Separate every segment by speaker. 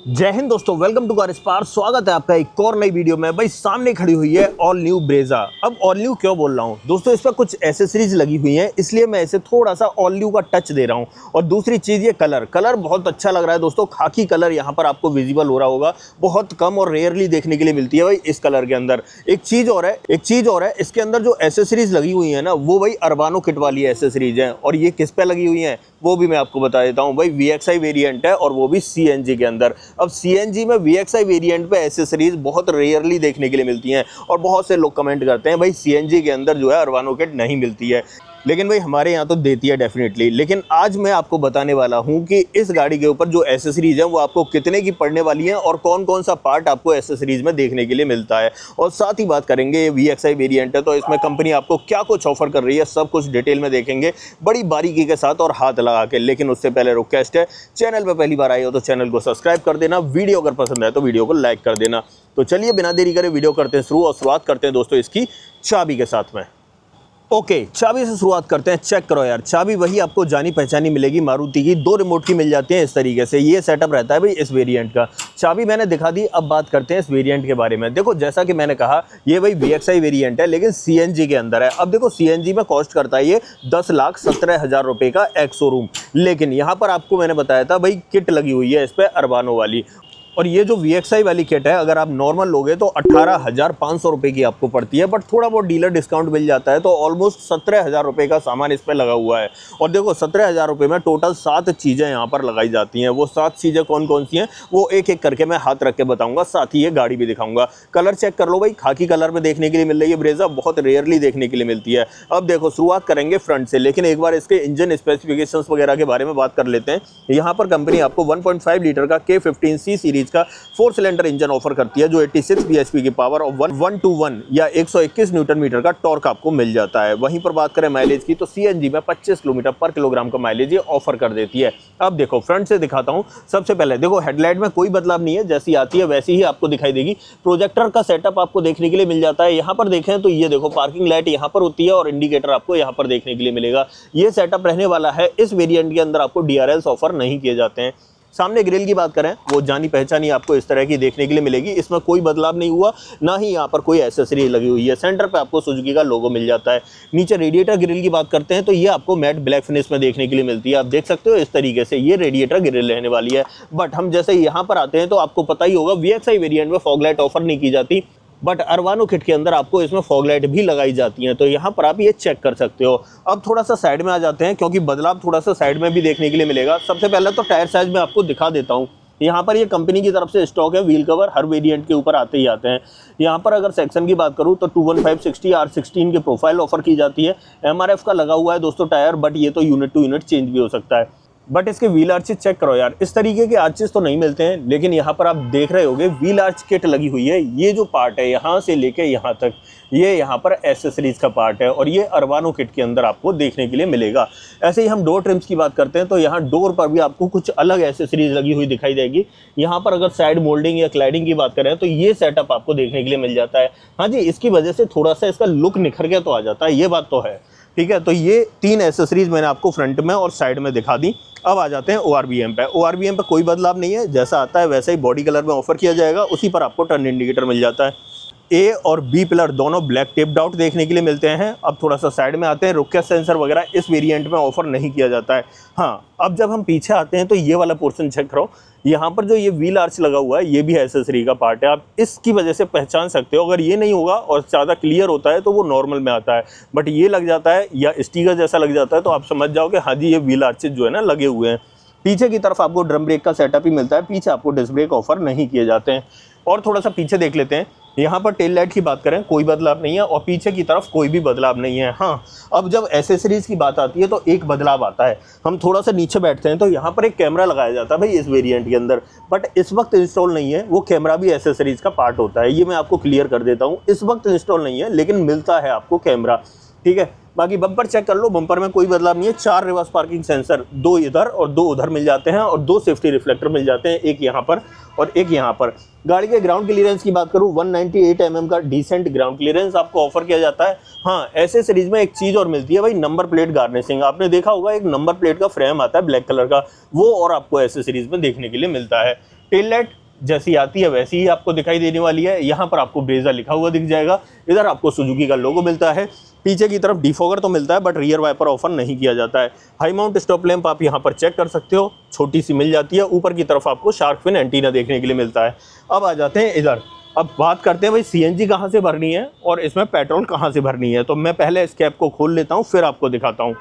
Speaker 1: जय हिंद दोस्तों, welcome to car spar. स्वागत है आपका एक और नई वीडियो में। भाई सामने खड़ी हुई है ऑल न्यू ब्रेजा। अब ऑल न्यू क्यों बोल रहा हूँ दोस्तों, इस पर कुछ एसेसरीज लगी हुई हैं, इसलिए मैं इसे थोड़ा सा ऑल न्यू का टच दे रहा हूँ। और दूसरी चीज़, ये कलर बहुत अच्छा लग रहा है दोस्तों। खाकी कलर यहाँ पर आपको विजिबल हो रहा होगा, बहुत कम और रेयरली देखने के लिए मिलती है भाई इस कलर के अंदर। एक चीज़ और है, इसके अंदर जो एसेसरीज लगी हुई है ना, वो भाई अरबानो किट वाली एसेसरीज हैं। और ये किस पे लगी हुई हैं वो भी मैं आपको बता देता हूँ भाई। VXI वेरिएंट है और वो भी CNG के अंदर। अब CNG में VXI वेरिएंट पे एसेसरीज बहुत रेयरली देखने के लिए मिलती हैं और बहुत से लोग कमेंट करते हैं भाई CNG के अंदर जो है अरबानो किट नहीं मिलती है, लेकिन भाई हमारे यहाँ तो देती है डेफिनेटली। लेकिन आज मैं आपको बताने वाला हूँ कि इस गाड़ी के ऊपर जो एसेसरीज है वो आपको कितने की पड़ने वाली है और कौन कौन सा पार्ट आपको एसेसरीज में देखने के लिए मिलता है। और साथ ही बात करेंगे, ये VXI वेरिएंट है तो इसमें कंपनी आपको क्या कुछ ऑफर कर रही है, सब कुछ डिटेल में देखेंगे बड़ी बारीकी के साथ और हाथ लगा के। लेकिन उससे पहले रिक्वेस्ट है, चैनल पर पहली बार आए हो तो चैनल को सब्सक्राइब कर देना, वीडियो अगर पसंद आए तो वीडियो को लाइक कर देना। तो चलिए बिना देरी करे वीडियो करते हैं शुरू और शुरुआत करते हैं दोस्तों इसकी चाबी के साथ में। ओके, चाबी से शुरुआत करते हैं। चेक करो यार, चाबी वही आपको जानी पहचानी मिलेगी मारुति की, 2 रिमोट की मिल जाती है इस तरीके से। ये सेटअप रहता है भाई इस वेरिएंट का। चाबी मैंने दिखा दी, अब बात करते हैं इस वेरिएंट के बारे में। देखो जैसा कि मैंने कहा, ये भाई VXI वेरिएंट है लेकिन CNG के अंदर है। अब देखो CNG में कॉस्ट करता है ये 10,17,000 रुपये का एक्स शोरूम, लेकिन यहाँ पर आपको मैंने बताया था भाई किट लगी हुई है इस पर अरबानो वाली। और ये जो VXI वाली किट है अगर आप नॉर्मल लोगे तो 18,500 रुपये की आपको पड़ती है, बट थोड़ा बहुत डीलर डिस्काउंट मिल जाता है तो ऑलमोस्ट 17,000 रुपये का सामान इस पर लगा हुआ है। और देखो 17,000 रुपये में टोटल 7 चीज़ें यहाँ पर लगाई जाती हैं। वो 7 चीज़ें कौन कौन सी हैं वो एक एक करके मैं हाथ रख के बताऊँगा, साथ ही ये गाड़ी भी दिखाऊँगा। कलर चेक कर लो भाई, खाकी कलर में देखने के लिए मिल रही है ब्रेजा, बहुत रेयरली देखने के लिए मिलती है। अब देखो शुरुआत करेंगे फ्रंट से, लेकिन एक बार इसके इंजन स्पेसिफिकेशंस वगैरह के बारे में बात कर लेते हैं। यहाँ पर कंपनी आपको 1.5 लीटर का K15C सीरीज का 4 सिलेंडर इंजन ऑफर करती है, जो 86 bhp की पावर और 1 या 121 न्यूटन मीटर का टॉर्क आपको मिल जाता है। वहीं पर बात करें माइलेज की तो CNG में 25 किलोमीटर पर किलोग्राम का माइलेज ये ऑफर कर देती है। अब देखो फ्रंट से दिखाता हूँ। सबसे पहले देखो हेडलाइट में कोई बदलाव नहीं है, जैसी आती है वैसी ही आपको दिखाई देगी। प्रोजेक्टर का सेटअप आपको देखने के लिए मिल जाता है। यहाँ पर देखें तो ये देखो पार्किंग लाइट यहाँ पर होती है और इंडिकेटर आपको यहाँ पर देखने के लिए मिलेगा। ये सेटअप रहने वाला है। इस वेरिएंट के अंदर आपको DRLs ऑफर नहीं किए जाते हैं। सामने ग्रिल की बात करें, वो जानी पहचानी आपको इस तरह की देखने के लिए मिलेगी। इसमें कोई बदलाव नहीं हुआ, ना ही यहाँ पर कोई एसेसरी लगी हुई है। सेंटर पे आपको सुजुकी का लोगो मिल जाता है। नीचे रेडिएटर ग्रिल की बात करते हैं तो ये आपको मैट ब्लैक फिनिश में देखने के लिए मिलती है। आप देख सकते हो इस तरीके से ये रेडिएटर ग्रिल रहने वाली है। बट हम जैसे यहाँ पर आते हैं तो आपको पता ही होगा VXI वेरिएंट में फॉग लाइट ऑफर नहीं की जाती, बट अरबानो किट के अंदर आपको इसमें फॉग लाइट भी लगाई जाती हैं, तो यहाँ पर आप ये चेक कर सकते हो। अब थोड़ा सा साइड में आ जाते हैं क्योंकि बदलाव थोड़ा सा साइड में भी देखने के लिए मिलेगा। सबसे पहले तो टायर साइज में आपको दिखा देता हूँ। यहाँ पर ये कंपनी की तरफ से स्टॉक है, व्हील कवर हर वेरिएंट के ऊपर आते ही आते हैं। यहाँ पर अगर सेक्शन की बात करूँ तो 215/60 R16 की प्रोफाइल ऑफर की जाती है। MRF का लगा हुआ है दोस्तों टायर, बट ये तो यूनिट टू यूनिट चेंज भी हो सकता है। बट इसके व्हील आर्चेस चेक करो यार, इस तरीके के आर्चेस तो नहीं मिलते हैं, लेकिन यहाँ पर आप देख रहे होगे व्हील आर्च किट लगी हुई है। ये जो पार्ट है यहाँ से लेके यहाँ तक, ये यहाँ पर एसेसरीज का पार्ट है और ये अरबानो किट के अंदर आपको देखने के लिए मिलेगा। ऐसे ही हम डोर ट्रिम्स की बात करते हैं तो यहाँ डोर पर भी आपको कुछ अलग एसेसरीज लगी हुई दिखाई देगी। यहाँ पर अगर साइड मोल्डिंग या क्लाइडिंग की बात करें तो ये सेटअप आपको देखने के लिए मिल जाता है। हाँ जी, इसकी वजह से थोड़ा सा इसका लुक निखर के तो आ जाता है, ये बात तो है। ठीक है, तो ये 3 एसेसरीज मैंने आपको फ्रंट में और साइड में दिखा दी। अब आ जाते हैं ORVM पे। ORVM पे कोई बदलाव नहीं है, जैसा आता है वैसा ही बॉडी कलर में ऑफर किया जाएगा। उसी पर आपको टर्न इंडिकेटर मिल जाता है। A और B पिलर दोनों ब्लैक टेप्ड आउट देखने के लिए मिलते हैं। अब थोड़ा सा साइड में आते हैं। रुक सेंसर वगैरह इस वेरिएंट में ऑफर नहीं किया जाता है। हाँ, अब जब हम पीछे आते हैं तो ये वाला पोर्शन चेक करो। यहाँ पर जो ये व्हील आर्च लगा हुआ है ये भी एसेसरी का पार्ट है। आप इसकी वजह से पहचान सकते हो। अगर ये नहीं होगा और ज़्यादा क्लियर होता है तो वो नॉर्मल में आता है, बट ये लग जाता है या स्टिकर जैसा लग जाता है तो आप समझ जाओ कि हाँ जी ये व्हील आर्चेज जो है ना लगे हुए हैं। पीछे की तरफ आपको ड्रम ब्रेक का सेटअप ही मिलता है, पीछे आपको डिस्क ब्रेक ऑफर नहीं किए जाते हैं। और थोड़ा सा पीछे देख लेते हैं। यहाँ पर टेल लाइट की बात करें कोई बदलाव नहीं है और पीछे की तरफ कोई भी बदलाव नहीं है। हाँ, अब जब एसेसरीज की बात आती है तो एक बदलाव आता है। हम थोड़ा सा नीचे बैठते हैं तो यहाँ पर एक कैमरा लगाया जाता है भाई इस वेरिएंट के अंदर, बट इस वक्त इंस्टॉल नहीं है। वो कैमरा भी एसेसरीज का पार्ट होता है, ये मैं आपको क्लियर कर देता हूँ। इस वक्त इंस्टॉल नहीं है लेकिन मिलता है आपको कैमरा। ठीक है, बाकी बम्पर चेक कर लो, बम्पर में कोई बदलाव नहीं है। 4 रिवर्स पार्किंग सेंसर, 2 इधर और 2 उधर मिल जाते हैं और 2 सेफ्टी रिफ्लेक्टर मिल जाते हैं, एक यहाँ पर और एक यहाँ पर। गाड़ी के ग्राउंड क्लियरेंस की बात करूँ 198 mm का डिसेंट ग्राउंड क्लियरेंस आपको ऑफर किया जाता है। हाँ, ऐसे सीरीज में एक चीज़ और मिलती है भाई, नंबर प्लेट गार्निशिंग। आपने देखा होगा एक नंबर प्लेट का फ्रेम आता है ब्लैक कलर का, वो और आपको ऐसे सीरीज में देखने के लिए मिलता है। टेल लाइट जैसी आती है वैसी ही आपको दिखाई देने वाली है। यहाँ पर आपको ब्रेजा लिखा हुआ दिख जाएगा। इधर आपको सुजुकी का लोगो मिलता है। पीछे की तरफ डिफॉगर तो मिलता है बट रियर वाइपर ऑफर नहीं किया जाता है। हाई माउंट स्टॉप लैंप आप यहाँ पर चेक कर सकते हो, छोटी सी मिल जाती है। ऊपर की तरफ आपको शार्क फिन एंटीना देखने के लिए मिलता है। अब आ जाते हैं इधर, अब बात करते हैं भाई सीएनजी कहाँ से भरनी है और इसमें पेट्रोल कहाँ से भरनी है। तो मैं पहले इस कैप को खोल लेता हूँ, फिर आपको दिखाता हूँ।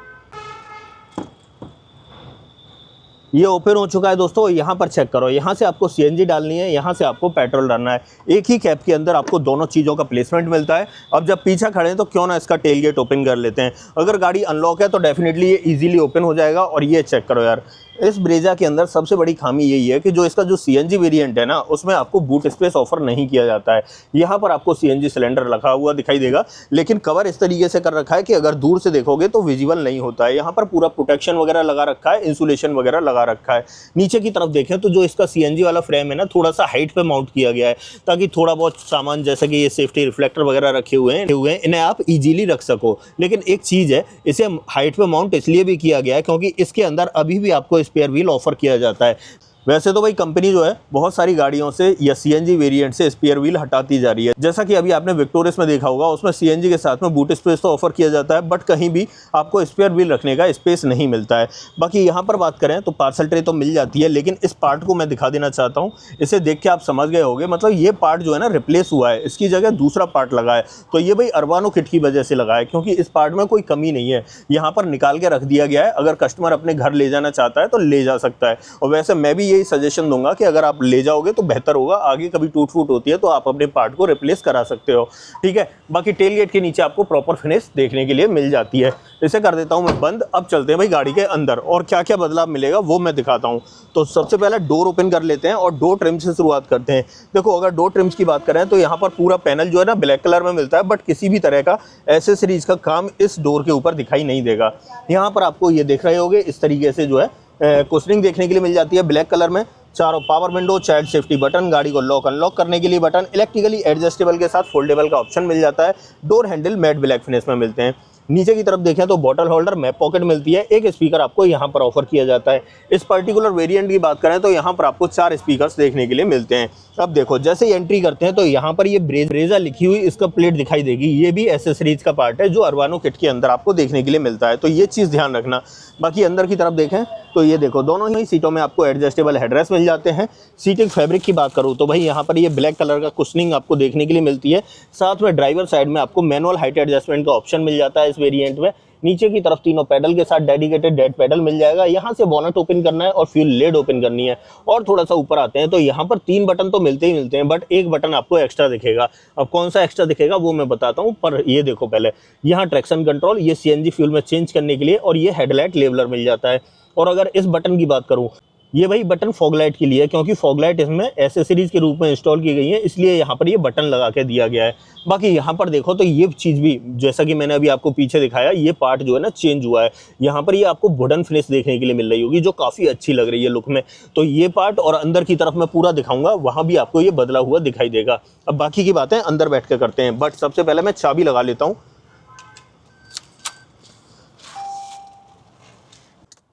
Speaker 1: ये ओपन हो चुका है दोस्तों। यहाँ पर चेक करो, यहाँ से आपको सीएनजी डालनी है, यहाँ से आपको पेट्रोल डालना है। एक ही कैप के अंदर आपको दोनों चीज़ों का प्लेसमेंट मिलता है। अब जब पीछे खड़े हैं तो क्यों ना इसका टेल गेट ओपन कर लेते हैं। अगर गाड़ी अनलॉक है तो डेफिनेटली ये इजीली ओपन हो जाएगा। और ये चेक करो यार, इस ब्रेजा के अंदर सबसे बड़ी खामी यही है कि जो इसका जो सीएनजी वेरिएंट है ना, उसमें आपको बूट स्पेस ऑफर नहीं किया जाता है। यहाँ पर आपको सीएनजी सिलेंडर रखा हुआ दिखाई देगा, लेकिन कवर इस तरीके से कर रखा है कि अगर दूर से देखोगे तो विजिबल नहीं होता है। यहाँ पर पूरा प्रोटेक्शन वगैरह लगा रखा है, इंसुलेशन वगैरह लगा रखा है। नीचे की तरफ देखें तो जो इसका सीएनजी वाला फ्रेम है ना, थोड़ा सा हाइट पे माउंट किया गया है, ताकि थोड़ा बहुत सामान जैसे कि ये सेफ्टी रिफ्लेक्टर वगैरह रखे हुए हैं इन्हें आप इजीली रख सको। लेकिन एक चीज़ है, इसे हाइट पे माउंट इसलिए भी किया गया है क्योंकि इसके अंदर अभी भी आपको स्पेयर व्हील ऑफर किया जाता है। वैसे तो भाई कंपनी जो है बहुत सारी गाड़ियों से या सीएनजी वेरिएंट से स्पेयर व्हील हटाती जा रही है। जैसा कि अभी आपने विक्टोरियस में देखा होगा, उसमें सीएनजी के साथ में बूट स्पेस तो ऑफर किया जाता है बट कहीं भी आपको स्पेयर व्हील रखने का स्पेस नहीं मिलता है। बाकी यहाँ पर बात करें तो पार्सल ट्रे तो मिल जाती है, लेकिन इस पार्ट को मैं दिखा देना चाहता हूँ। इसे देख के आप समझ गए होंगे, मतलब ये पार्ट जो है ना रिप्लेस हुआ है, इसकी जगह दूसरा पार्ट लगा है। तो ये भाई अरबानो किट की वजह से लगा है, क्योंकि इस पार्ट में कोई कमी नहीं है। यहाँ पर निकाल के रख दिया गया है, अगर कस्टमर अपने घर ले जाना चाहता है तो ले जा सकता है। और वैसे मैं भी यही सजेशन दूंगा कि अगर आप ले जाओगे तो बेहतर होगा, आगे कभी टूट फूट होती है तो आप अपने पार्ट को रिप्लेस करा सकते हो, ठीक है। बाकी टेल गेट के नीचे आपको प्रॉपर फिनिश देखने के लिए मिल जाती है। इसे कर देता हूं मैं बंद। अब चलते हैं भाई गाड़ी के अंदर और क्या क्या बदलाव मिलेगा वो मैं दिखाता हूं। तो सबसे पहले डोर ओपन कर लेते हैं और डोर ट्रिम से शुरुआत करते हैं। देखो, अगर डोर ट्रिम्स की बात करें तो यहाँ पर पूरा पैनल जो है ना ब्लैक कलर में मिलता है, बट किसी भी तरह का एसेसरीज का काम इस डोर के ऊपर दिखाई नहीं देगा। यहाँ पर आपको ये देख रहे होगे इस तरीके से जो है कुशनिंग देखने के लिए मिल जाती है ब्लैक कलर में। चारों power window, child safety button, गाड़ी को लॉक अनलॉक करने के लिए बटन, इलेक्ट्रिकली एडजस्टेबल के साथ फोल्डेबल का ऑप्शन मिल जाता है। Door handle matte black finish में मिलते हैं। नीचे की तरफ देखें तो बॉटल होल्डर, मैप पॉकेट मिलती है। एक स्पीकर आपको यहाँ पर ऑफर किया जाता है। इस पर्टिकुलर वेरिएंट की बात करें तो यहाँ पर आपको 4 स्पीकर्स देखने के लिए मिलते हैं। अब देखो, जैसे ही एंट्री करते हैं तो यहाँ पर ये ब्रेजा लिखी हुई इसका प्लेट दिखाई देगी। ये भी एसेसरीज का पार्ट है जो अरबानो किट के अंदर आपको देखने के लिए मिलता है, तो ये चीज़ ध्यान रखना। बाकी अंदर की तरफ देखें तो ये देखो, दोनों ही सीटों में आपको एडजस्टेबल हेडरेस्ट मिल जाते हैं। सीटिंग फैब्रिक की बात करूँ तो भाई यहाँ पर ये ब्लैक कलर का कुशनिंग आपको देखने के लिए मिलती है। साथ में ड्राइवर साइड में आपको मैनुअल हाइट एडजस्टमेंट का ऑप्शन मिल जाता है इस वेरिएंट में। नीचे की तरफ तीनों पैडल के साथ डेडिकेटेड डेड पैडल मिल जाएगा। यहाँ से बोनट ओपन करना है और फ्यूल लेड ओपन करनी है। और थोड़ा सा ऊपर आते हैं तो यहाँ पर 3 बटन तो मिलते ही मिलते हैं, बट एक बटन आपको एक्स्ट्रा दिखेगा। अब कौन सा एक्स्ट्रा दिखेगा वो मैं बताता हूँ, पर ये देखो पहले, यहाँ ट्रैक्शन कंट्रोल, ये सीएनजी फ्यूल में चेंज करने के लिए, और ये हेडलाइट लेवलर मिल जाता है। और अगर इस बटन की बात करूँ, ये भाई बटन फॉगलाइट के लिए है, क्योंकि फॉगलाइट इसमें एसेसरीज के रूप में इंस्टॉल की गई है, इसलिए यहाँ पर ये बटन लगा के दिया गया है। बाकी यहाँ पर देखो तो ये चीज़ भी, जैसा कि मैंने अभी आपको पीछे दिखाया, ये पार्ट जो है ना चेंज हुआ है। यहाँ पर ये आपको वुडन फिनिश देखने के लिए मिल रही होगी, जो काफ़ी अच्छी लग रही है लुक में। तो ये पार्ट, और अंदर की तरफ मैं पूरा दिखाऊंगा, वहाँ भी आपको ये बदला हुआ दिखाई देगा। अब बाकी की बातें अंदर बैठ कर करते हैं, बट सबसे पहले मैं चाबी लगा लेता हूँ।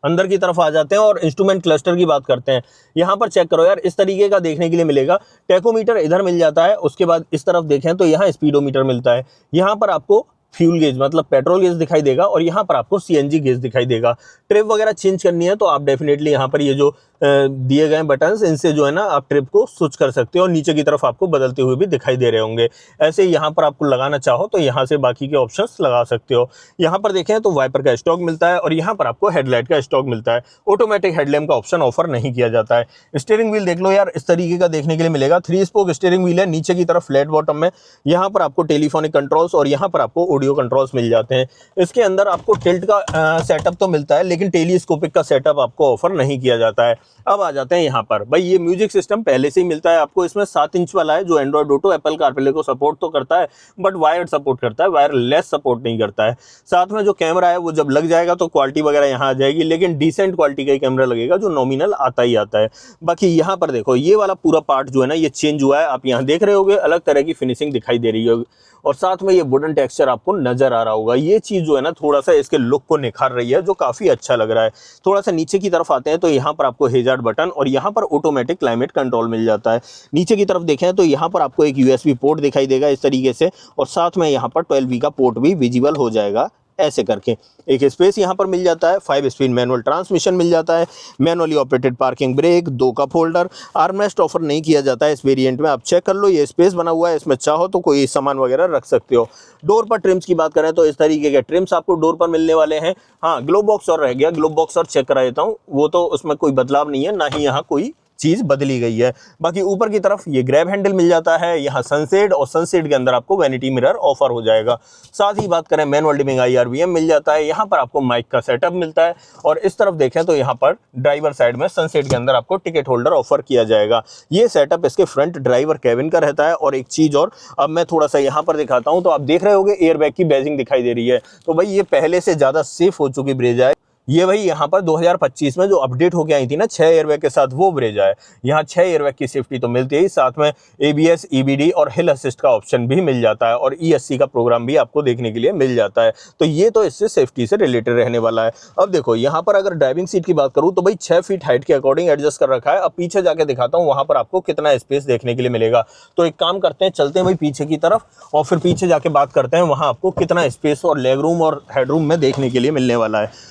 Speaker 1: अंदर की तरफ आ जाते हैं और इंस्ट्रूमेंट क्लस्टर की बात करते हैं। यहाँ पर चेक करो यार, इस तरीके का देखने के लिए मिलेगा। टेकोमीटर इधर मिल जाता है। उसके बाद इस तरफ देखें तो यहाँ स्पीडोमीटर मिलता है। यहाँ पर आपको फ्यूल गेज मतलब पेट्रोल गेज दिखाई देगा, और यहाँ पर आपको सीएनजी गेज दिखाई देगा। ट्रिप वगैरह चेंज करनी है तो आप डेफिनेटली यहाँ पर ये जो दिए गए बटन्स, इनसे जो है ना आप ट्रिप को स्विच कर सकते हो। और नीचे की तरफ आपको बदलते हुए भी दिखाई दे रहे होंगे। ऐसे यहाँ पर आपको लगाना चाहो तो यहाँ से बाकी के ऑप्शंस लगा सकते हो। यहाँ पर देखें तो वाइपर का स्टॉक मिलता है, और यहाँ पर आपको हेडलाइट का स्टॉक मिलता है। ऑटोमेटिक हेडलैम्प का ऑप्शन ऑफर नहीं किया जाता है। स्टीयरिंग व्हील देख लो यार, इस तरीके का देखने के लिए मिलेगा। 3 स्पोक स्टीयरिंग व्हील है। नीचे की तरफ फ्लैट बॉटम में यहाँ पर आपको टेलीफोनिक कंट्रोल्स और यहाँ पर आपको ऑडियो कंट्रोल्स मिल जाते हैं। इसके अंदर आपको टिल्ट का सेटअप तो मिलता है, लेकिन टेलीस्कोपिक का सेटअप आपको ऑफर नहीं किया जाता है। अब आ जाते हैं यहाँ पर, भाई ये म्यूजिक सिस्टम पहले से ही मिलता है आपको। इसमें 7 इंच वाला है, जो एंड्रॉइड ऑटो, एप्पल कारप्ले को सपोर्ट तो करता है, बट वायर्ड सपोर्ट करता है, वायरलेस सपोर्ट नहीं करता है। साथ में जो कैमरा है वो जब लग जाएगा तो क्वालिटी वगैरह यहाँ आ जाएगी, लेकिन डिसेंट क्वालिटी का ही कैमरा लगेगा, जो नॉमिनल आता ही आता है। बाकी यहाँ पर देखो, ये वाला पूरा पार्ट जो है ना, ये चेंज हुआ है। आप यहाँ देख रहे होगे, अलग तरह की फिनिशिंग दिखाई दे रही होगी, और साथ में ये वुडन टेक्सचर आपको नजर आ रहा होगा। ये चीज़ जो है ना थोड़ा सा इसके लुक को निखार रही है, जो काफ़ी अच्छा लग रहा है। थोड़ा सा नीचे की तरफ आते हैं तो यहाँ पर आपको हेजार्ड बटन और यहाँ पर ऑटोमेटिक क्लाइमेट कंट्रोल मिल जाता है। नीचे की तरफ देखें तो यहाँ पर आपको एक USB पोर्ट दिखाई देगा इस तरीके से, और साथ में यहाँ पर 12V का पोर्ट भी विजिबल हो जाएगा ऐसे करके। एक स्पेस यहाँ पर मिल जाता है, 5 स्पीड मैनुअल ट्रांसमिशन मिल जाता है, manually operated parking brake, 2 cup holder. Armrest offer नहीं किया जाता है इस वेरिएंट में, आप चेक कर लो, ये स्पेस बना हुआ है, इसमें चाहो तो कोई सामान वगैरह रख सकते हो। डोर पर ट्रिम्स की बात करें तो इस तरीके के ट्रिम्स आपको डोर पर मिलने वाले हैं। हाँ, ग्लोब बॉक्स और रह गया, ग्लोब बॉक्स और चेक करा देता हूँ, वो तो उसमें कोई बदलाव नहीं है, ना ही यहाँ कोई चीज़ बदली गई है। बाकी ऊपर की तरफ ये ग्रैब हैंडल मिल जाता है, यहाँ सनसेड, और सनसेड के अंदर आपको वैनिटी मिरर ऑफर हो जाएगा। साथ ही बात करें मैनुअल डिमिंग IRVM मिल जाता है, यहाँ पर आपको माइक का सेटअप मिलता है, और इस तरफ देखें तो यहाँ पर ड्राइवर साइड में सनसेड के अंदर आपको टिकट होल्डर ऑफर किया जाएगा। ये सेटअप इसके फ्रंट ड्राइवर कैबिन का रहता है। और एक चीज़ और, अब मैं थोड़ा सा यहाँ पर दिखाता हूँ, तो आप देख रहे होंगे एयरबैग की बैजिंग दिखाई दे रही है, तो भाई ये पहले से ज़्यादा सेफ हो चुकी ब्रेजा है। ये भाई यहाँ पर 2025 में जो अपडेट होके आई थी ना 6 एयरबैग के साथ, वो ब्रेजा है। यहाँ 6 एयरबैग की सेफ्टी तो मिलती है, साथ में ABS, EBD और हिल असिस्ट का ऑप्शन भी मिल जाता है, और E80 का प्रोग्राम भी आपको देखने के लिए मिल जाता है। तो ये तो इससे सेफ्टी से रिलेटेड रहने वाला है। अब देखो यहाँ पर अगर ड्राइविंग सीट की बात करूँ तो भाई 6 फीट हाइट के अकॉर्डिंग एडजस्ट कर रखा है। अब पीछे जाके दिखाता हूँ वहाँ पर आपको कितना स्पेस देखने के लिए मिलेगा। तो एक काम करते हैं, चलते हैं भाई पीछे की तरफ, और फिर पीछे जाके बात करते हैं वहाँ आपको कितना स्पेस और लेग रूम और हेडरूम में देखने के लिए मिलने वाला है।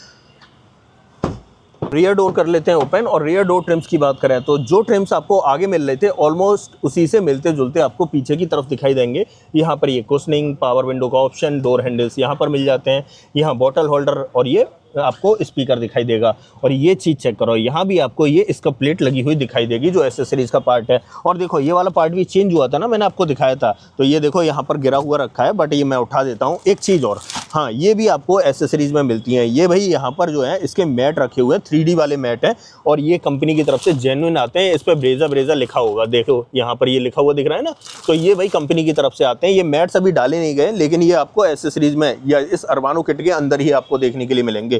Speaker 1: रियर डोर कर लेते हैं ओपन, और रियर डोर ट्रिम्स की बात करें तो जो ट्रिम्स आपको आगे मिल रहे थे ऑलमोस्ट उसी से मिलते जुलते आपको पीछे की तरफ दिखाई देंगे। यहाँ पर ये कुशनिंग, पावर विंडो का ऑप्शन, डोर हैंडल्स यहाँ पर मिल जाते हैं, यहाँ बॉटल होल्डर, और ये आपको स्पीकर दिखाई देगा। और ये चीज़ चेक करो, यहाँ भी आपको ये इसका प्लेट लगी हुई दिखाई देगी जो एसेसरीज का पार्ट है। और देखो ये वाला पार्ट भी चेंज हुआ था ना, मैंने आपको दिखाया था, तो ये देखो यहाँ पर गिरा हुआ रखा है, बट ये मैं उठा देता हूँ। एक चीज़ और, हाँ, ये भी आपको एसेसरीज में मिलती हैं। ये भाई यहाँ पर जो है इसके मैट रखे हुए हैं, 3D वाले मैट हैं, और ये कंपनी की तरफ से जेन्युइन आते हैं। इस पर ब्रेजा ब्रेजा लिखा होगा, देखो यहाँ पर ये लिखा हुआ दिख रहा है ना, तो ये भाई कंपनी की तरफ से आते हैं। ये मैट्स अभी डाले नहीं गए, लेकिन ये आपको एसेसरीज में या इस अरवानो किट के अंदर ही आपको देखने के लिए मिलेंगे।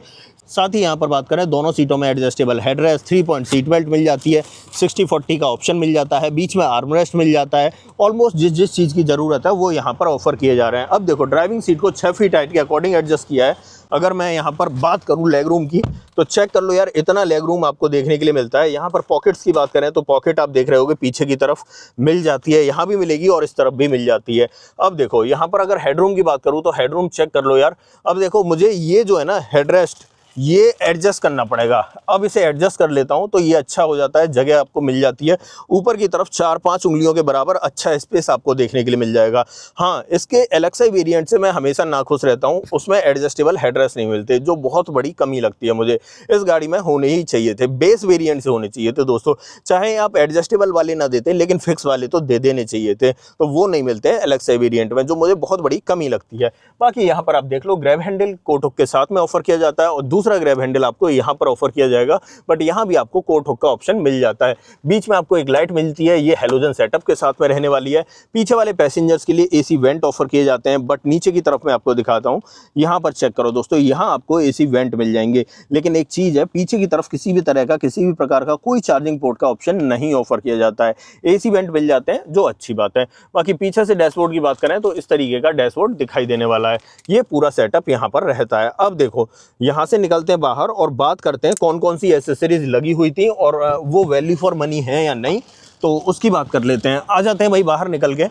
Speaker 1: साथ ही यहाँ पर बात करें, दोनों सीटों में adjustable headrest, 3 point seat belt मिल जाती है, 60/40 का ऑप्शन मिल जाता है, बीच में आर्मरेस्ट मिल जाता है। ऑलमोस्ट जिस चीज़ की ज़रूरत है वो यहाँ पर ऑफर किए जा रहे हैं। अब देखो ड्राइविंग सीट को 6 फीट हाइट के अकॉर्डिंग एडजस्ट किया है। अगर मैं यहाँ पर बात करूँ लेग रूम की, तो चेक कर लो यार, इतना लेग रूम आपको देखने के लिए मिलता है। यहाँ पर पॉकेट्स की बात करें तो पॉकेट आप देख रहे होगे पीछे की तरफ मिल जाती है, यहाँ भी मिलेगी और इस तरफ भी मिल जाती है। अब देखो यहाँ पर अगर हेडरूम की बात करूँ तो हेडरूम चेक कर लो यार। अब देखो मुझे ये जो है ना हेडरेस्ट, ये एडजस्ट करना पड़ेगा। अब इसे एडजस्ट कर लेता हूं तो ये अच्छा हो जाता है, जगह आपको मिल जाती है। ऊपर की तरफ 4-5 उंगलियों के बराबर अच्छा स्पेस आपको देखने के लिए मिल जाएगा। हाँ, इसके LXI वेरिएंट से मैं हमेशा नाखुश रहता हूं, उसमें एडजस्टेबल हेडरेस्ट नहीं मिलते, जो बहुत बड़ी कमी लगती है मुझे। इस गाड़ी में होने ही चाहिए थे, बेस वेरिएंट से होने चाहिए थे दोस्तों। चाहे आप एडजस्टेबल वाले ना देते, लेकिन फिक्स वाले तो दे देने चाहिए थे, तो वो नहीं मिलते हैं LXI वेरिएंट में, जो मुझे बहुत बड़ी कमी लगती है। बाकी यहाँ पर आप देख लो, ग्रैब हैंडल कोट हुक के साथ में ऑफर किया जाता है, और दूसरा ग्रैब हैंडल आपको यहाँ पर ऑफर किया जाएगा, बट यहाँ भी आपको कोट हुक का ऑप्शन मिल जाता है। बीच में आपको एक लाइट मिलती है, ये हेलोजन सेटअप के साथ में रहने वाली है। पीछे वाले पैसेंजर्स के लिए AC वेंट ऑफर किए जाते हैं, बट नीचे की तरफ मैं आपको दिखाता हूँ। यहाँ पर चेक करो दोस्तों, यहाँ आपको AC वेंट मिल जाएंगे, लेकिन एक चीज़ है, पीछे की तरफ किसी भी तरह का, किसी भी प्रकार का कोई चार्जिंग पोर्ट का ऑप्शन नहीं ऑफर किया जाता है। AC वेंट मिल जाते हैं, जो अच्छी बात है। बाकी पीछे से डैशबोर्ड की बात करें तो इस तरीके का डैशबोर्ड दिखाई देने वाला है। ये पूरा सेटअप यहाँ पर रहता है। अब देखो यहाँ से निकलते हैं बाहर और बात करते हैं कौन कौन सी एसेसरीज लगी हुई थी और वो वैल्यू फॉर मनी है या नहीं, तो उसकी बात कर लेते हैं। आ जाते हैं भाई बाहर निकल के।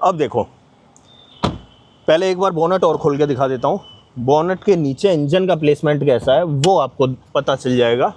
Speaker 1: अब देखो, पहले एक बार बोनट और खोल के दिखा देता हूँ। बोनट के नीचे इंजन का प्लेसमेंट कैसा है वो आपको पता चल जाएगा।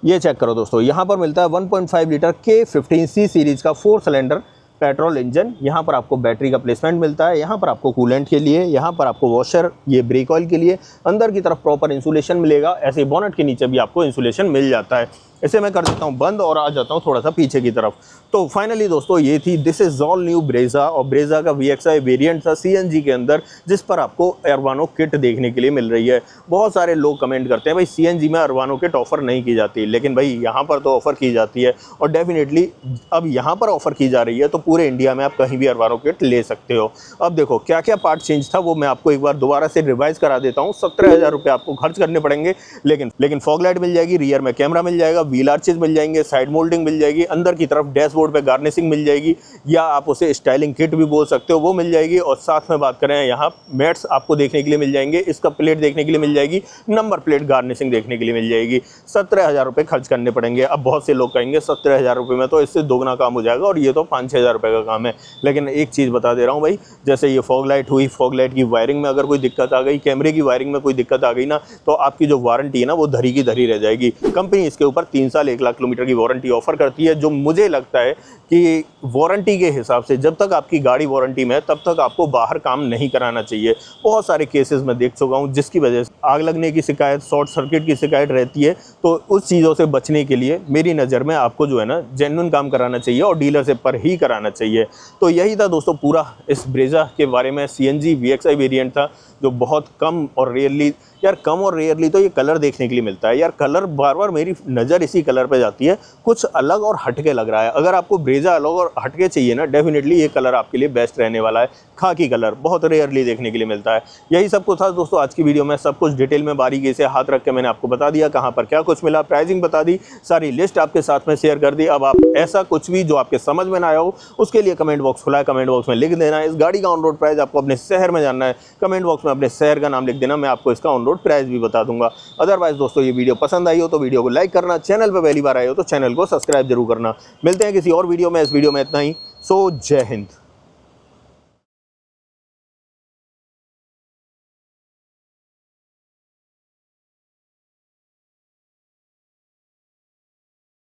Speaker 1: ये चेक करो दोस्तों, यहाँ पर मिलता है 1.5 लीटर K15C सीरीज का 4 सिलेंडर पेट्रोल इंजन। यहाँ पर आपको बैटरी का प्लेसमेंट मिलता है, यहाँ पर आपको कूलेंट के लिए, यहाँ पर आपको वॉशर, ये ब्रेक ऑयल के लिए। अंदर की तरफ प्रॉपर इंसुलेशन मिलेगा, ऐसे बोनट के नीचे भी आपको इंसुलेशन मिल जाता है। इसे मैं कर देता हूँ बंद और आ जाता हूँ थोड़ा सा पीछे की तरफ। तो फाइनली दोस्तों ये थी this is all new Brezza, और ब्रेजा का VXI वेरिएंट था CNG के अंदर, जिस पर आपको अरवानो किट देखने के लिए मिल रही है। बहुत सारे लोग कमेंट करते हैं भाई CNG में अरवानो किट ऑफर नहीं की जाती, लेकिन भाई यहाँ पर तो ऑफर की जाती है, और डेफिनेटली अब यहाँ पर ऑफर की जा रही है, तो पूरे इंडिया में आप कहीं भी अरवानो किट ले सकते हो। अब देखो क्या क्या पार्ट चेंज था वो मैं आपको एक बार दोबारा से रिवाइज करा देता हूँ। 17,000 रुपये आपको खर्च करने पड़ेंगे, लेकिन फॉग लाइट मिल जाएगी, रियर में कैमरा मिल जाएगा, व्हील आर्चेज मिल जाएंगे, साइड मोल्डिंग मिल जाएगी, अंदर की तरफ डैशबोर्ड पे गार्निशिंग मिल जाएगी, या आप उसे स्टाइलिंग किट भी बोल सकते हो, वो मिल जाएगी। और साथ में बात करें यहाँ मैट्स आपको देखने के लिए मिल जाएंगे, इसका प्लेट देखने के लिए मिल जाएगी, नंबर प्लेट गार्निशिंग देखने के लिए मिल जाएगी। 17,000 रुपये खर्च करने पड़ेंगे। अब बहुत से लोग कहेंगे 17,000 रुपये में तो इससे दोगुना काम हो जाएगा और ये तो 5-6 हज़ार रुपये का काम है। लेकिन एक चीज़ बता दे रहा हूँ भाई, जैसे ये फॉग लाइट हुई, फॉग लाइट की वायरिंग में अगर कोई दिक्कत आ गई, कैमरे की वायरिंग में कोई दिक्कत आ गई ना, तो आपकी जो वारंटी है ना वो धरी की धरी रह जाएगी। कंपनी इसके ऊपर 3 साल 1 लाख किलोमीटर की वारंटी ऑफर करती है, जो मुझे लगता है कि वारंटी के हिसाब से जब तक आपकी गाड़ी वारंटी में है तब तक आपको बाहर काम नहीं कराना चाहिए। बहुत सारे केसेस में देख चुका हूँ जिसकी वजह से आग लगने की शिकायत, शॉर्ट सर्किट की शिकायत रहती है। तो उस चीज़ों से बचने के लिए मेरी नज़र में आपको जो है ना जेन्युइन काम कराना चाहिए और डीलर से पर ही कराना चाहिए। तो यही था दोस्तों पूरा इस ब्रेजा के बारे में। CNG VXI वेरिएंट था जो बहुत कम और रेयरली, यार कम और रेयरली तो ये कलर देखने के लिए मिलता है। यार कलर बार बार मेरी नज़र इसी कलर पे जाती है, कुछ अलग और हटके लग रहा है। अगर आपको ब्रेजा अलग और हटके चाहिए ना, डेफिनेटली ये कलर आपके लिए बेस्ट रहने वाला है। खाकी कलर बहुत रेयरली देखने के लिए मिलता है। यही सब कुछ था दोस्तों आज की वीडियो में। सब कुछ डिटेल में बारीकी से हाथ रख के मैंने आपको बता दिया, कहाँ पर क्या कुछ मिला, प्राइसिंग बता दी, सारी लिस्ट आपके साथ में शेयर कर दी। अब आप ऐसा कुछ भी जो आपके समझ में ना आया हो उसके लिए कमेंट बॉक्स खुला है, कमेंट बॉक्स में लिख देना। इस गाड़ी का ऑन रोड प्राइस आपको अपने शहर में जानना है, कमेंट बॉक्स में अपने शहर का नाम लिख देना, मैं आपको इसका ऑन रोड प्राइस भी बता दूंगा। अदरवाइज दोस्तों ये वीडियो पसंद आई हो तो वीडियो को लाइक करना, चैनल पर पहली बार आए हो तो चैनल को सब्सक्राइब जरूर करना। मिलते हैं किसी और वीडियो में। इस वीडियो में इतना ही। सो जय हिंद।